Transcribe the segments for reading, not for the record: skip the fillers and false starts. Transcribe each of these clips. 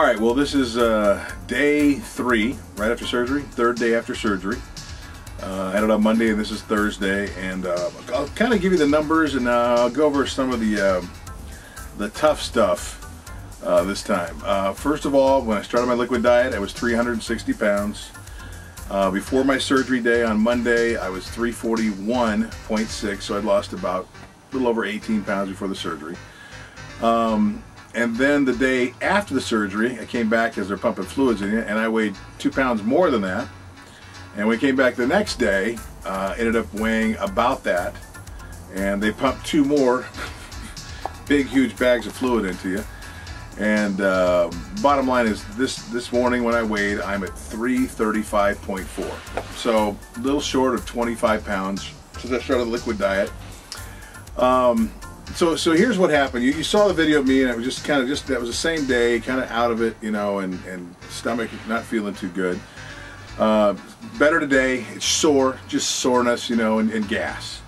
All right, well, this is day 3, right after surgery, 3rd day after surgery. I had it on Monday, and this is Thursday, and I'll kind of give you the numbers, and I'll go over some of the tough stuff this time. First of all, when I started my liquid diet, I was 360 pounds. Before my surgery day on Monday, I was 341.6, so I'd lost about a little over 18 pounds before the surgery. And then the day after the surgery, I came back as they're pumping fluids in you, and I weighed 2 pounds more than that. And we came back the next day, ended up weighing about that, and they pumped 2 more big, huge bags of fluid into you. And bottom line is, this morning when I weighed, I'm at 335.4. So a little short of 25 pounds since I started the liquid diet. So here's what happened. You saw the video of me, and it was just kind of that was the same day, kind of out of it, you know, and stomach not feeling too good. Better today. It's sore, just soreness, you know, and gas.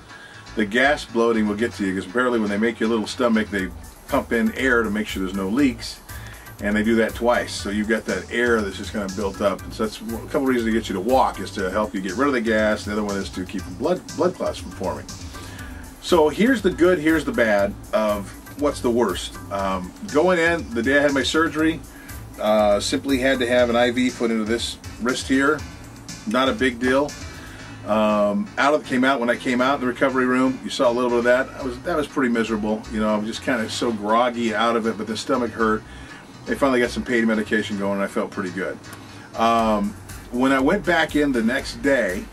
The gas bloating will get to you because apparently when they make your little stomach, they pump in air to make sure there's no leaks, and they do that twice. So you've got that air that's just kind of built up. And so that's a couple reasons to get you to walk, is to help you get rid of the gas. The other one is to keep blood clots from forming. So here's the good, here's the bad of what's the worst. Going in, the day I had my surgery, simply had to have an IV put into this wrist here. Not a big deal. When I came out in the recovery room, you saw a little bit of that. That was pretty miserable. You know, I'm just kind of so groggy out of it, but the stomach hurt. They finally got some pain medication going, and I felt pretty good. When I went back in the next day,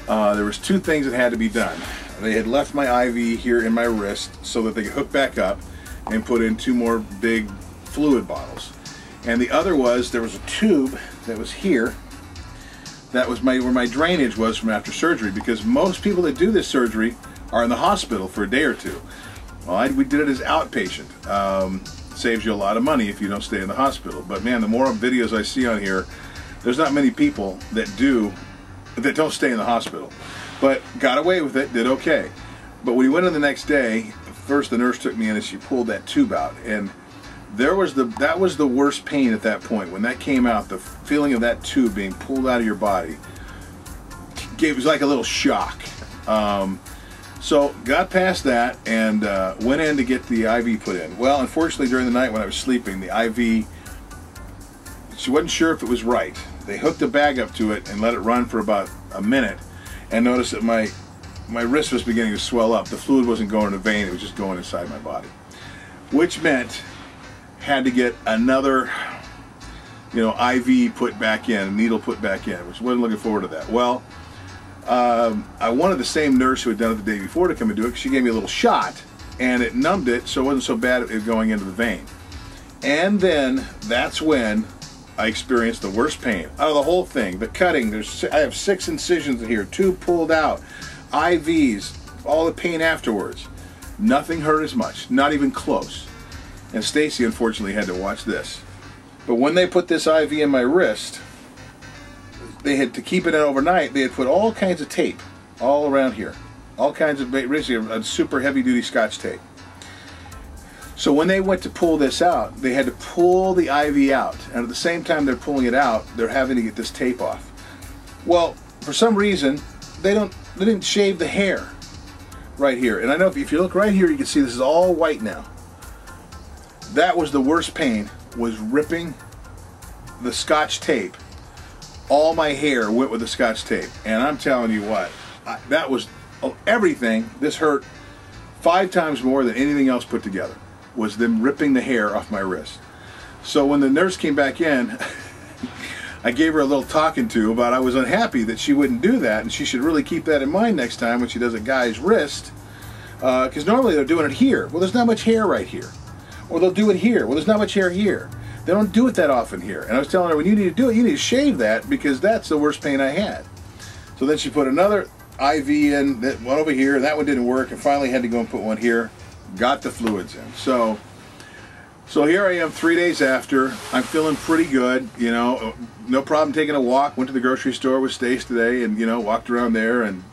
there was 2 things that had to be done. They had left my IV here in my wrist so that they could hook back up and put in 2 more big fluid bottles. And the other was, there was a tube that was here. That was where my drainage was from after surgery, because most people that do this surgery are in the hospital for a day or 2. Well, we did it as outpatient. Saves you a lot of money if you don't stay in the hospital. But man, the more videos I see on here, there's not many people that don't stay in the hospital. But got away with it, did okay. But when we went in the next day, first the nurse took me in and she pulled that tube out, and that was the worst pain at that point. When that came out, the feeling of that tube being pulled out of your body, it was like a little shock. So got past that and went in to get the IV put in. Well, unfortunately, during the night when I was sleeping, the IV, she wasn't sure if it was right. They hooked a bag up to it and let it run for about a minute, and noticed that my wrist was beginning to swell up. The fluid wasn't going in the vein, it was just going inside my body. Which meant had to get another, you know, IV put back in, a needle put back in, which wasn't looking forward to that. Well, I wanted the same nurse who had done it the day before to come and do it, because she gave me a little shot, and it numbed it, so it wasn't so bad it was going into the vein. And then that's when I experienced the worst pain out of the whole thing. The cutting, I have 6 incisions in here, 2 pulled out, IVs, all the pain afterwards. Nothing hurt as much, not even close. And Stacy unfortunately had to watch this. But when they put this IV in my wrist, they had to keep it in overnight. They had put all kinds of tape all around here, all kinds of, basically a super heavy duty Scotch tape. So when they went to pull this out, they had to pull the IV out, and at the same time they're pulling it out, they're having to get this tape off. Well, for some reason, they didn't shave the hair right here. And I know if you look right here, you can see this is all white now. That was the worst pain, was ripping the Scotch tape. All my hair went with the Scotch tape, and I'm telling you what, that was everything. This hurt 5 times more than anything else put together, was them ripping the hair off my wrist. So when the nurse came back in, I gave her a little talking to about I was unhappy that she wouldn't do that, and she should really keep that in mind next time when she does a guy's wrist, because normally they're doing it here. Well, there's not much hair right here. Or they'll do it here. Well, there's not much hair here. They don't do it that often here. And I was telling her, when you need to do it, you need to shave that, because that's the worst pain I had. So then she put another IV in, one over here, and that one didn't work, and finally had to go and put one here. Got the fluids in. So here I am 3 days after. I'm feeling pretty good, you know, no problem taking a walk. Went to the grocery store with Stace today, and, you know, walked around there. And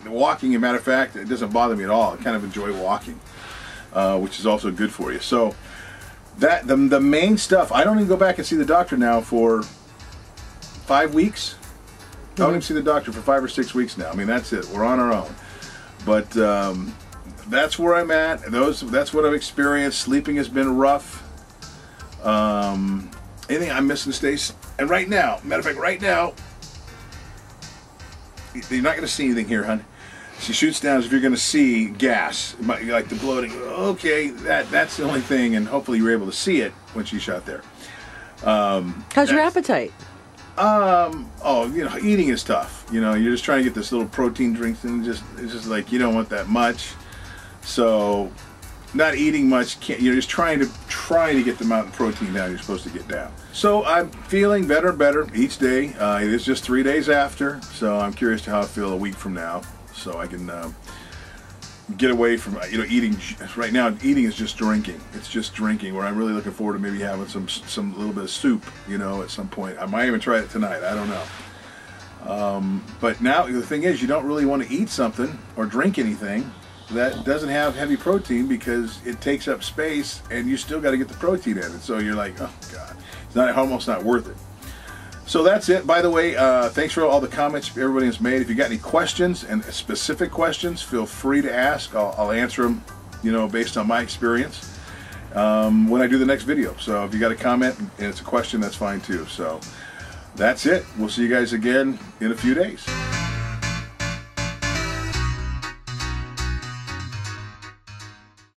walking, as a matter of fact, it doesn't bother me at all. I kind of enjoy walking, which is also good for you. So That the main stuff. I don't even go back and see the doctor now for 5 weeks. I don't even see the doctor for 5 or 6 weeks now. I mean, that's it. We're on our own. But that's where I'm at. That's what I've experienced. Sleeping has been rough. Anything I'm missing, Stace? And right now, matter of fact, right now, you're not going to see anything here, hon. She shoots down as if you're going to see gas, like the bloating. Okay, that's the only thing, and hopefully you were able to see it when she shot there. How's your appetite? Oh, you know, eating is tough. You know, you're just trying to get this little protein drinks, and it's just like you don't want that much. So, not eating much. You're just trying to get the amount of protein down you're supposed to get down. So I'm feeling better and better each day. It is just 3 days after, so I'm curious to how I feel a week from now, so I can get away from eating. Right now, eating is just drinking. It's just drinking. Where I'm really looking forward to maybe having some little bit of soup, at some point. I might even try it tonight. I don't know. But now the thing is, you don't really want to eat something or drink anything that doesn't have heavy protein because it takes up space, and you still got to get the protein in it. So you're like, oh God, it's almost not worth it. So that's it. By the way, thanks for all the comments everybody has made. If you got any questions and specific questions, feel free to ask. I'll answer them, based on my experience when I do the next video. So if you got a comment and it's a question, that's fine too. So that's it. We'll see you guys again in a few days.